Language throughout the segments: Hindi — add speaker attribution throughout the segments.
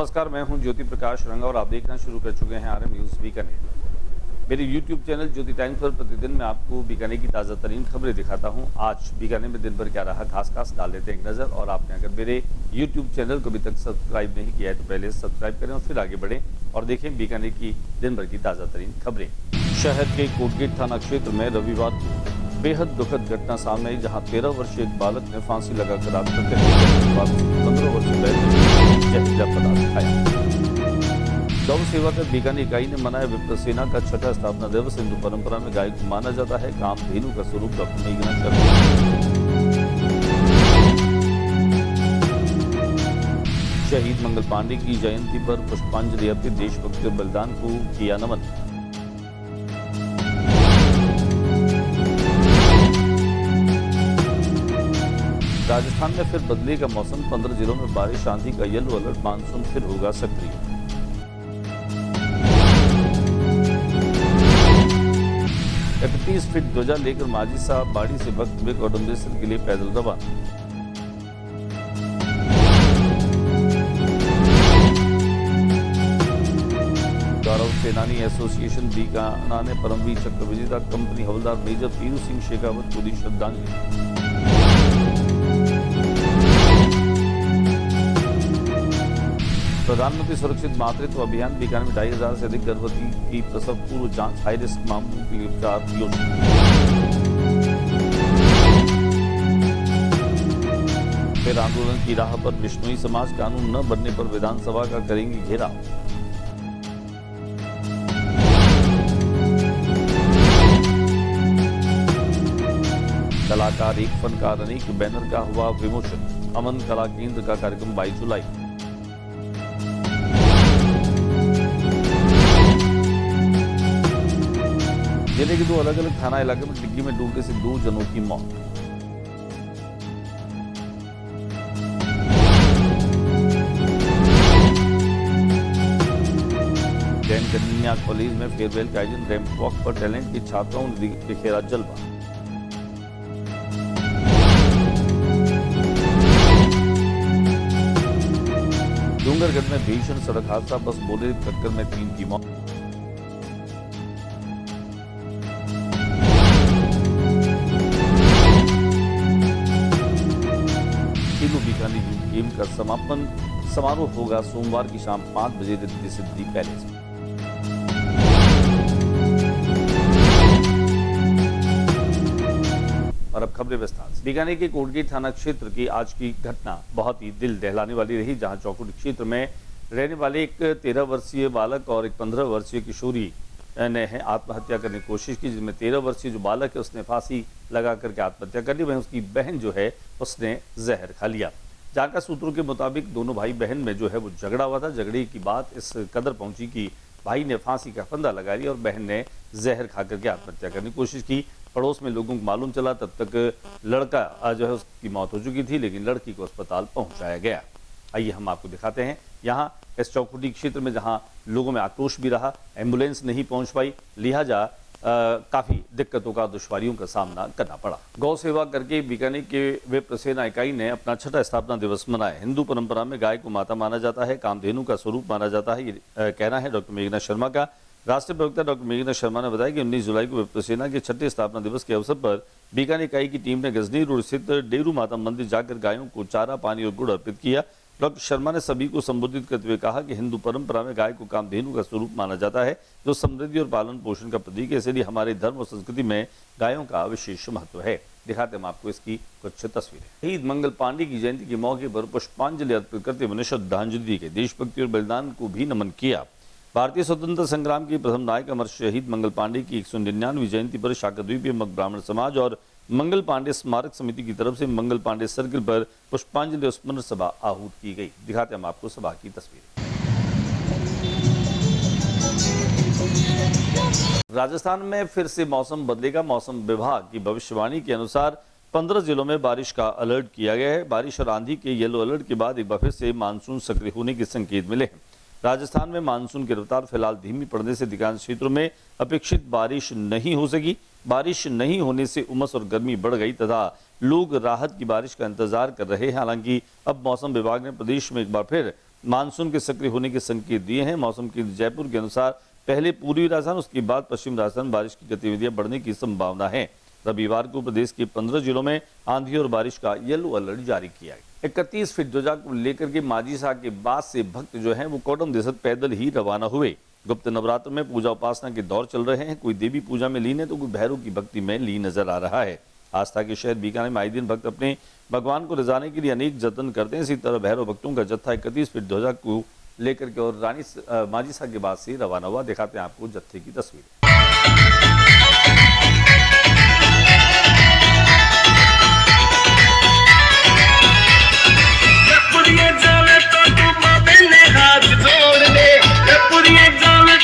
Speaker 1: नमस्कार, मैं हूं ज्योति प्रकाश रंगा और आप देखना शुरू कर चुके हैं RM न्यूज़ बीकानेर। मेरे YouTube चैनल ज्योति टाइम्स पर प्रतिदिन मैं आपको बीकानेर की ताज़ा तरीन खबरें दिखाता हूं। आज बीकानेर में दिन भर क्या रहा, खास डाल देते हैं एक नज़र। और आपने अगर मेरे YouTube चैनल को अभी तक सब्सक्राइब नहीं किया है तो पहले सब्सक्राइब करें और फिर आगे बढ़ें और देखें बीकानेर की दिन भर की ताज़ा तरीन खबरें। शहर के कोटगेट थाना क्षेत्र में रविवार को बेहद दुखद घटना सामने आई, जहां 13 वर्षीय एक बालक ने फांसी लगाकर आत्महत्या की। 15 वर्षीय बैल जहरीला पदार्थ खाया। गौ सेवा कर बीकानेर इकाई ने मनाया विप्र सेना का छठा स्थापना दिवस। हिंदू परंपरा में गाय को माना जाता है कामधेनु का स्वरूप। डॉक्टर मेघना शर्मा। शहीद मंगल पांडे की जयंती पर पुष्पांजलि अर्पित, देशभक्ति और बलिदान को किया नमन। राजस्थान में फिर बदले का मौसम, 15 जिलों में बारिश, आंधी का येलो अलर्ट, मानसून फिर होगा सक्रिय। इकतीस फीट ध्वजा लेकर माजी साहब बाड़ी से भक्त विक और डुम्बेश्वर के लिए पैदल रवाना। गौरव सेनानी एसोसिएशन बीकानेर ने परमवीर चक्र विजेता कंपनी हवलदार मेजर पीरू सिंह शेखावत को दी श्रद्धांजलि। प्रधानमंत्री सुरक्षित मातृत्व अभियान, बीकानेर में 2,500 से अधिक गर्भवती की प्रसव पूर्व जांच, हाई रिस्क मामलों के लिए उपचार योजना। फिर आंदोलन की राह पर बिश्नोई समाज, कानून न बनने पर विधानसभा का करेंगे घेराव। कलाकार एक फनकार अनेक बैनर का हुआ विमोचन। अमन कला केंद्र का कार्यक्रम 22 जुलाई। जिले के 2 अलग अलग थाना इलाके में डिग्गी में डूबने से 2 जनों की मौत। जैन कन्या कॉलेज में फेयरवेल का आयोजन, रैंप वॉक पर टैलेंट के छात्राओं ने बिखेरा जलवा। डूंगरगढ़ में भीषण सड़क हादसा, बस बोलेरो टक्कर में 3 की मौत। बीकानेर यूथ गेम का समापन समारोह होगा सोमवार की शाम 5 बजे रिद्धि सिद्धि पैलेस में। और अब खबरें विस्तार से। बीकानेर के कोटगेट थाना क्षेत्र की आज की घटना बहुत ही दिल दहलाने वाली रही, जहां चौकुट क्षेत्र में रहने वाले एक 13 वर्षीय बालक और एक 15 वर्षीय किशोरी ने आत्महत्या करने की कोशिश की, जिसमें 13 वर्षीय जो बालक है उसने फांसी लगा करके आत्महत्या कर ली। वहीं उसकी बहन जो है उसने जहर खा लिया। जानकार सूत्रों के मुताबिक दोनों भाई बहन में जो है वो झगड़ा हुआ था। झगड़े की बात इस कदर पहुंची कि भाई ने फांसी का फंदा लगा लिया और बहन ने जहर खा करके आत्महत्या करने की कोशिश की। पड़ोस में लोगों को मालूम चला, तब तक लड़का जो है उसकी मौत हो चुकी थी, लेकिन लड़की को अस्पताल पहुंचाया गया। आइए हम आपको दिखाते हैं यहाँ इस चौकुटी क्षेत्र में जहां लोगों में आक्रोश भी रहा, एम्बुलेंस नहीं पहुंच पाई, लिहाजा काफी दिक्कतों का, दुश्वारियों का सामना करना पड़ा। गौ सेवा करके बीकानेर के विप्र सेना इकाई ने अपना छठा स्थापना दिवस मनाया। हिंदू परंपरा में गाय को माता माना जाता है, कामधेनु का स्वरूप माना जाता है, ये कहना है डॉक्टर मेघना शर्मा का। राष्ट्रीय प्रवक्ता डॉक्टर मेघना शर्मा ने बताया कि 19 जुलाई को विप्र सेना के छठे स्थापना दिवस के अवसर पर बीकानेर इकाई की टीम ने गजनी रोड स्थित डेरू माता मंदिर जाकर गायों को चारा, पानी और गुड़ अर्पित किया। डॉक्टर शर्मा ने सभी को संबोधित करते हुए कहा कि हिंदू परंपरा में गाय को कामधेनु का स्वरूप माना जाता है, जो समृद्धि और पालन पोषण का प्रतीक है। इसलिए हमारे धर्म और संस्कृति में गायों का विशेष महत्व है। दिखाते हम आपको इसकी कुछ तस्वीरें। शहीद मंगल पांडे की जयंती के मौके पर पुष्पांजलि अर्पित करते हुए श्रद्धांजलि दी गई। देशभक्ति और बलिदान को भी नमन किया। भारतीय स्वतंत्रता संग्राम के प्रथम नायक अमर शहीद मंगल पांडे की 199वीं जयंती पर शाकाद्वीपीय ब्राह्मण समाज और मंगल पांडे स्मारक समिति की तरफ से मंगल पांडे सर्किल पर पुष्पांजलि और स्मरण सभा आहूत की गई। दिखाते हम आपको सभा की तस्वीरें। राजस्थान में फिर से मौसम बदलेगा। मौसम विभाग की भविष्यवाणी के अनुसार 15 जिलों में बारिश का अलर्ट किया गया है। बारिश और आंधी के येलो अलर्ट के बाद एक बार फिर से मानसून सक्रिय होने के संकेत मिले हैं। राजस्थान में मानसून की रफ्तार फिलहाल धीमी पड़ने से अधिकांश क्षेत्रों में अपेक्षित बारिश नहीं हो सकी। बारिश नहीं होने से उमस और गर्मी बढ़ गई तथा लोग राहत की बारिश का इंतजार कर रहे हैं। हालांकि अब मौसम विभाग ने प्रदेश में एक बार फिर मानसून के सक्रिय होने के संकेत दिए हैं। मौसम केंद्र जयपुर के अनुसार पहले पूर्वी राजस्थान, उसके बाद पश्चिम राजस्थान बारिश की गतिविधियां बढ़ने की संभावना है। रविवार को प्रदेश के 15 जिलों में आंधी और बारिश का येलो अलर्ट जारी किया गया। 31 फीट ध्वजा को लेकर के माजीसा के बाद से भक्त जो हैं वो कौडम देशत पैदल ही रवाना हुए। गुप्त नवरात्र में पूजा उपासना के दौर चल रहे हैं। कोई देवी पूजा में लीन है तो कोई भैरव की भक्ति में लीन नजर आ रहा है। आस्था के शहर बीकानेर में आए दिन भक्त अपने भगवान को रिझाने के लिए अनेक जतन करते हैं। इसी तरह भैरव भक्तों का जत्था 31 फीट ध्वजा को लेकर के और रानी माजीसा के बाद से रवाना हुआ। दिखाते हैं आपको जत्थे की तस्वीर।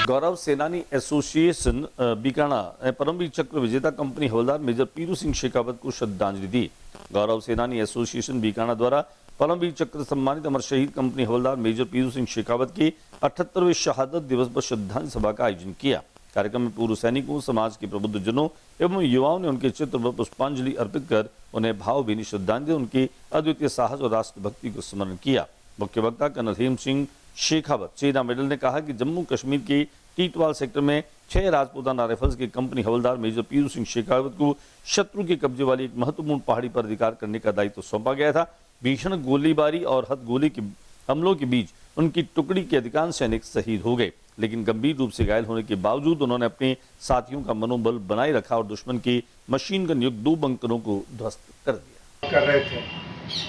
Speaker 1: गौरव सेनानी एसोसिएशन बीकानेर परमवीर चक्र विजेता कंपनी हवलदार मेजर पीरू सिंह शेखावत को श्रद्धांजलि दी। गौरव सेनानी एसोसिएशन बीकानेर द्वारा परमवीर चक्र सम्मानित अमर शहीद कंपनी हवलदार मेजर पीरू सिंह शेखावत के 78वें शहादत दिवस पर श्रद्धांजलि सभा का आयोजन किया। कार्यक्रम में पूर्व सैनिकों, समाज के प्रबुद्ध जनों एवं युवाओं ने उनके चित्र पर पुष्पांजलि अर्पित कर उन्हें भावभीनी श्रद्धांजलि, उनकी अद्वितीय साहस और राष्ट्रभक्ति को स्मरण किया। मुख्य वक्ता कर्नल हेम सिंह शेखावत सेना मेडल ने कहा कि जम्मू कश्मीर के टीटवाल सेक्टर में 6 राजपूताना राइफल्स की कंपनी हवलदार मेजर पीरू सिंह शेखावत को शत्रु के कब्जे वाली एक महत्वपूर्ण पहाड़ी पर अधिकार करने का दायित्व सौंपा गया था। भीषण गोलीबारी और हथगोली के हमलों के बीच उनकी टुकड़ी के अधिकांश सैनिक शहीद हो गए, लेकिन गंभीर रूप से घायल होने के बावजूद उन्होंने अपने साथियों का मनोबल बनाए रखा और दुश्मन के मशीन गन युक्त 2 बंकरों को ध्वस्त कर दिया।
Speaker 2: कर रहे थे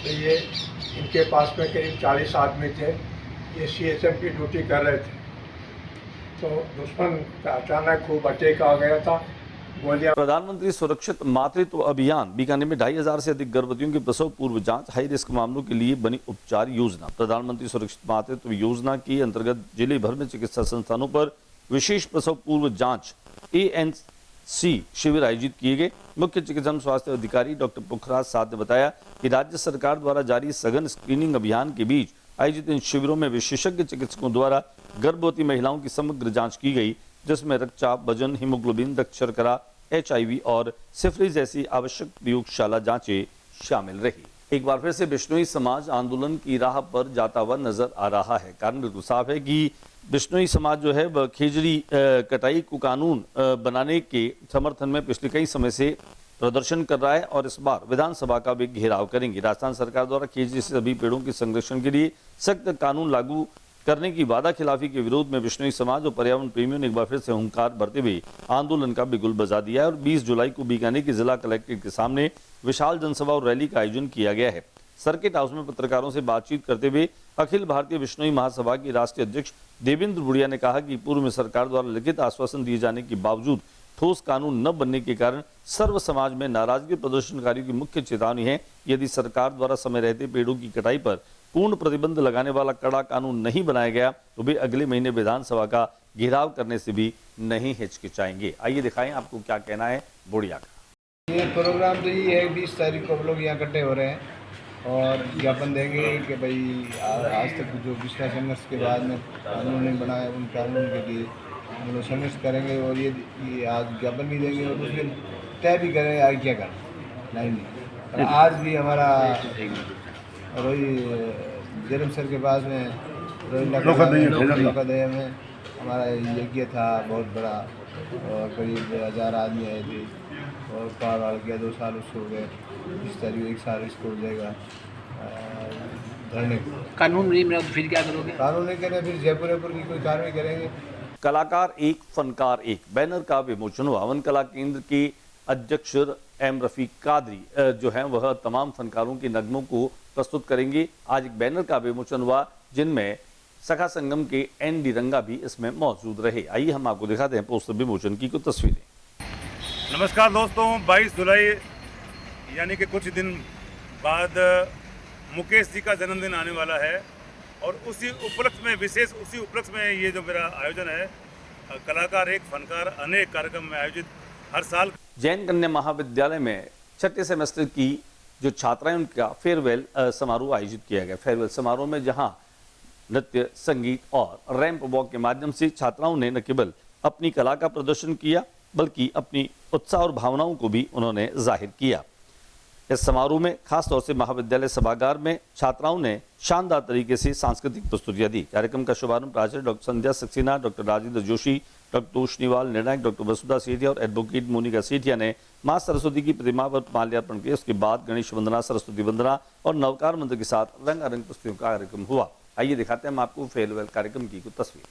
Speaker 2: तो ये इनके पास में करीब 40 आदमी थे। ये CSM की ड्यूटी कर रहे थे तो दुश्मन का अचानक खूब अटैक आ गया था। गोलियां।
Speaker 1: प्रधानमंत्री सुरक्षित मातृत्व अभियान बीकानेर में 2500 से अधिक गर्भवतियों की प्रसव पूर्व जांच, हाई रिस्क मामलों के लिए बनी उपचार योजना। प्रधानमंत्री सुरक्षित मातृत्व योजना के अंतर्गत जिले भर में चिकित्सा संस्थानों पर विशेष प्रसव पूर्व जांच ANC शिविर आयोजित किए गए। मुख्य चिकित्सा स्वास्थ्य अधिकारी डॉक्टर पुखराज साध ने बताया कि राज्य सरकार द्वारा जारी सघन स्क्रीनिंग अभियान के बीच आयोजित इन शिविरों में विशेषज्ञ चिकित्सकों द्वारा गर्भवती महिलाओं की समग्र जांच की गई, जिसमें रक्तचाप, वजन, हीमोग्लोबिन, रक्त शर्करा, HIV और सिफिलिस जैसी आवश्यक प्रयोगशाला जांचें शामिल रही। एक बार फिर से बिश्नोई समाज आंदोलन की राह पर जाता हुआ नजर आ रहा है। कारण बिल्कुल साफ है कि बिश्नोई समाज जो है वह खेजड़ी कटाई को कानून बनाने के समर्थन में पिछले कई समय से प्रदर्शन कर रहा है और इस बार विधानसभा का भी घेराव करेंगे। राजस्थान सरकार द्वारा खेजड़ी से सभी पेड़ों के संरक्षण के लिए सख्त कानून लागू करने की वादा खिलाफी के विरोध में बिश्नोई समाज और पर्यावरण प्रेमियों ने एक बार फिर से हुंकार भरते हुए आंदोलन का बिगुल बजा दिया है और 20 जुलाई को बीकानेर के जिला कलेक्ट्रेट के सामने विशाल जनसभा और रैली का आयोजन किया गया है। सर्किट हाउस में पत्रकारों से बातचीत करते हुए अखिल भारतीय बिश्नोई महासभा के राष्ट्रीय अध्यक्ष देवेंद्र बुढ़िया ने कहा कि पूर्व में सरकार द्वारा लिखित आश्वासन दिए जाने के बावजूद ठोस कानून न बनने के कारण सर्व समाज में नाराजगी प्रदर्शनकारियों की मुख्य चेतावनी है। यदि सरकार द्वारा समय रहते पेड़ों की कटाई पर पूर्ण प्रतिबंध लगाने वाला कड़ा कानून नहीं बनाया गया तो वे अगले महीने विधानसभा का घेराव करने से भी नहीं हिचकिचाएंगे। आइए दिखाएं आपको क्या कहना है बुढ़िया का।
Speaker 3: ये प्रोग्राम तो ये है 20 तारीख को लोग यहाँ इकट्ठे हो रहे हैं और ज्ञापन देंगे कि भाई आज तक जो पिछला संघर्ष के बाद में कानून नहीं बनाया उन कानून के लिए हम लोग संघर्ष करेंगे और ये आज ज्ञापन भी देंगे और उसके तय भी करेंगे आगे क्या करना नहीं। आज भी हमारा रोही जरम सर के पास में रोही में हमारा यज्ञ था बहुत बड़ा और करीब 1000 आदमी आए थे और पार वाल गया 2 साल उसको हो गए। इस तारीख 1 साल इसको हो जाएगा धरने को।
Speaker 4: कानून नहीं बना तो फिर क्या करोगे?
Speaker 3: कानून नहीं करें फिर जयपुर की कोई कार्रवाई करेंगे।
Speaker 1: कलाकार एक फनकार एक बैनर का विमोचन हुआ। वन कला केंद्र के अध्यक्ष M रफीक कादरी जो हैं वह तमाम फनकारों के नगमों को प्रस्तुत करेंगे। आज एक बैनर का विमोचन हुआ जिनमें सखा संगम के ND रंगा भी इसमें मौजूद रहे। आइए हम आपको दिखाते हैं पोस्टर विमोचन की कुछ तस्वीरें।
Speaker 5: नमस्कार दोस्तों, 22 जुलाई यानी कि कुछ दिन बाद मुकेश जी का जन्मदिन आने वाला है और उसी उपलक्ष्य में उसी उपलक्ष्य में ये जो मेरा आयोजन है कलाकार एक फनकार अनेक कार्यक्रम में आयोजित हर साल
Speaker 1: जैन कन्या महाविद्यालय में 6ठे सेमेस्टर की जो छात्राएं उनका फेयरवेल समारोह आयोजित किया गया। फेयरवेल समारोह में जहां नृत्य, संगीत और रैंप वॉक के माध्यम से छात्राओं ने न केवल अपनी कला का प्रदर्शन किया बल्कि अपनी उत्साह और भावनाओं को भी उन्होंने जाहिर किया। इस समारोह में खासतौर से महाविद्यालय सभागार में छात्राओं ने शानदार तरीके से सांस्कृतिक प्रस्तुतियां दी। कार्यक्रम का शुभारंभ प्राचार्य डॉक्टर संध्या सक्सेना, डॉक्टर राजेंद्र जोशी, डॉक्टर तोषनीवाल, निर्णायक डॉक्टर वसुधा सेठिया और एडवोकेट मोनिका सेठिया ने मां सरस्वती की प्रतिमा पर माल्यार्पण किया। उसके बाद गणेश वंदना, सरस्वती वंदना और नवकार मंत्र के साथ रंगारंग प्रस्तुतियों का कार्यक्रम हुआ। आइए दिखाते हैं हम आपको फेयरवेल कार्यक्रम की कुछ तस्वीर।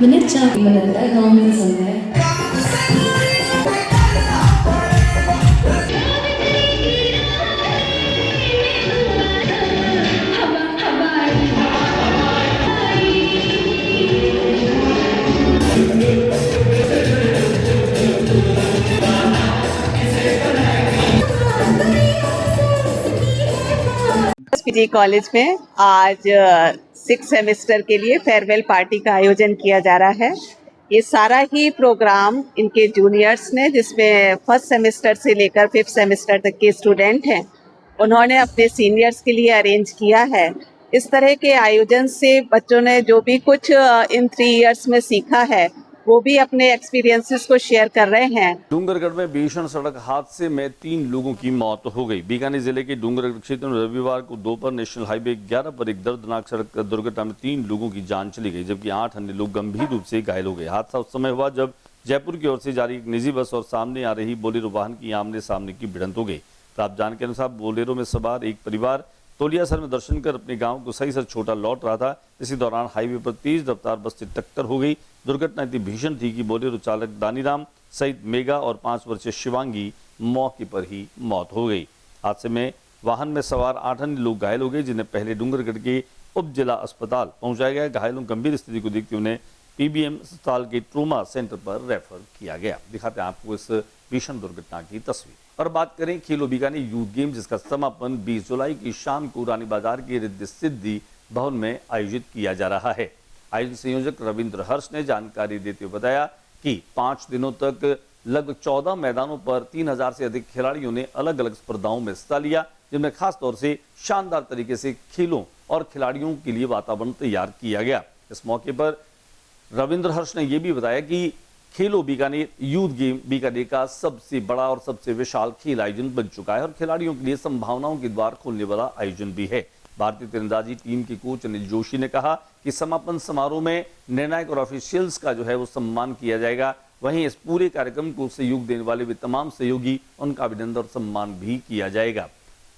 Speaker 6: मैंने चाय बनाता है, गाँव में पसंद है।
Speaker 7: पीजी कॉलेज में आज 6 सेमेस्टर के लिए फेयरवेल पार्टी का आयोजन किया जा रहा है। ये सारा ही प्रोग्राम इनके जूनियर्स ने, जिसमें फर्स्ट सेमेस्टर से लेकर 5th सेमेस्टर तक के स्टूडेंट हैं, उन्होंने अपने सीनियर्स के लिए अरेंज किया है। इस तरह के आयोजन से बच्चों ने जो भी कुछ इन 3 इयर्स में सीखा है वो भी अपने एक्सपीरियंसेस को शेयर कर रहे हैं।
Speaker 1: डूंगरगढ़ में भीषण सड़क हादसे में 3 लोगों की मौत हो गई। बीकानेर जिले के डूंगरगढ़ क्षेत्र में रविवार को दोपहर नेशनल हाईवे 11 पर एक दर्दनाक सड़क दुर्घटना में 3 लोगों की जान चली गई, जबकि 8 अन्य लोग गंभीर रूप से घायल हो गए। हादसा उस समय हुआ जब जयपुर की ओर से जा रही एक निजी बस और सामने आ रही बोलेरो वाहन की आमने सामने की भिड़ंत हो गई। प्राप्त जानकारी के अनुसार बोलेरो में सवार एक परिवार तोलियासर में दर्शन कर अपने गांव को सही छोटा लौट रहा था। इसी दौरान हाईवे पर तेज रफ्तार बस से टक्कर हो गई। दुर्घटना इतनी भीषण थी कि बोलेरो चालक दानीराम सहित मेगा और 5 वर्षीय शिवांगी मौके पर ही मौत हो गई। हादसे में वाहन में सवार 8 अन्य लोग घायल हो गए, जिन्हें पहले डूंगरगढ़ के उप जिला अस्पताल पहुंचाया गया। घायलों गंभीर स्थिति को देखते उन्हें पीबीएम अस्पताल के ट्रोमा सेंटर पर रेफर किया गया। दिखाते हैं आपको इस भीषण दुर्घटना की तस्वीर। और बात करें खेलो बीकानेर यूथ गेम, जिसका समापन 20 जुलाई की शाम को रानी बाजार के रिद्धि सिद्धि भवन में आयोजित किया जा रहा है। आयोजन संयोजक रविंद्र हर्ष ने जानकारी देते हुए बताया कि 5 दिनों तक लगभग 14 मैदानों पर 3000 से अधिक खिलाड़ियों ने अलग अलग स्पर्धाओं में हिस्सा लिया, जिनमें खासतौर से शानदार तरीके से खेलों और खिलाड़ियों के लिए वातावरण तैयार किया गया। इस मौके पर रविंद्र हर्ष ने यह भी बताया कि खेलो बीकानेर यूथ गेम बीकानेर का सबसे बड़ा और सबसे विशाल खेल आयोजन बन चुका है और खिलाड़ियों के लिए संभावनाओं के द्वार खोलने वाला आयोजन भी है। भारतीय तीरंदाजी टीम के कोच अनिल जोशी ने कहा कि समापन समारोह में निर्णायक और ऑफिशियल्स का जो है वो सम्मान किया जाएगा। वहीं इस पूरे कार्यक्रम को सहयोग देने वाले भी तमाम सहयोगी, उनका अभिनंदन और सम्मान भी किया जाएगा।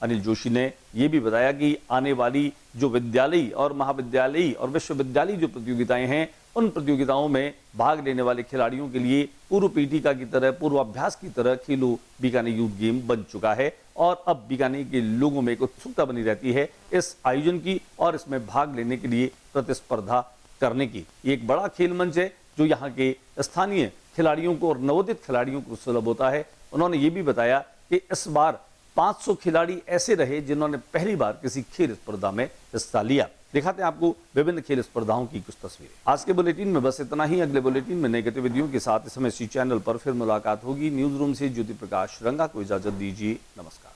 Speaker 1: अनिल जोशी ने यह भी बताया कि आने वाली जो विद्यालयी और महाविद्यालयी और विश्वविद्यालयी जो प्रतियोगिताएं हैं, उन प्रतियोगिताओं में भाग लेने वाले खिलाड़ियों के लिए पूर्व पीठिका की तरह, पूर्वाभ्यास की तरह खेलो बीकानेर यूथ गेम बन चुका है और अब बीकानेर के लोगों में एक उत्सुकता बनी रहती है इस आयोजन की और इसमें भाग लेने के लिए प्रतिस्पर्धा करने की। ये एक बड़ा खेल मंच है जो यहाँ के स्थानीय खिलाड़ियों को और नवोदित खिलाड़ियों को सुलभ होता है। उन्होंने ये भी बताया कि इस बार 500 खिलाड़ी ऐसे रहे जिन्होंने पहली बार किसी खेल स्पर्धा में हिस्सा लिया। दिखाते हैं आपको विभिन्न खेल स्पर्धाओं की कुछ तस्वीरें। आज के बुलेटिन में बस इतना ही। अगले बुलेटिन में नई गतिविधियों के साथ इस समय इसी चैनल पर फिर मुलाकात होगी। न्यूज रूम से ज्योति प्रकाश रंगा को इजाजत दीजिए। नमस्कार।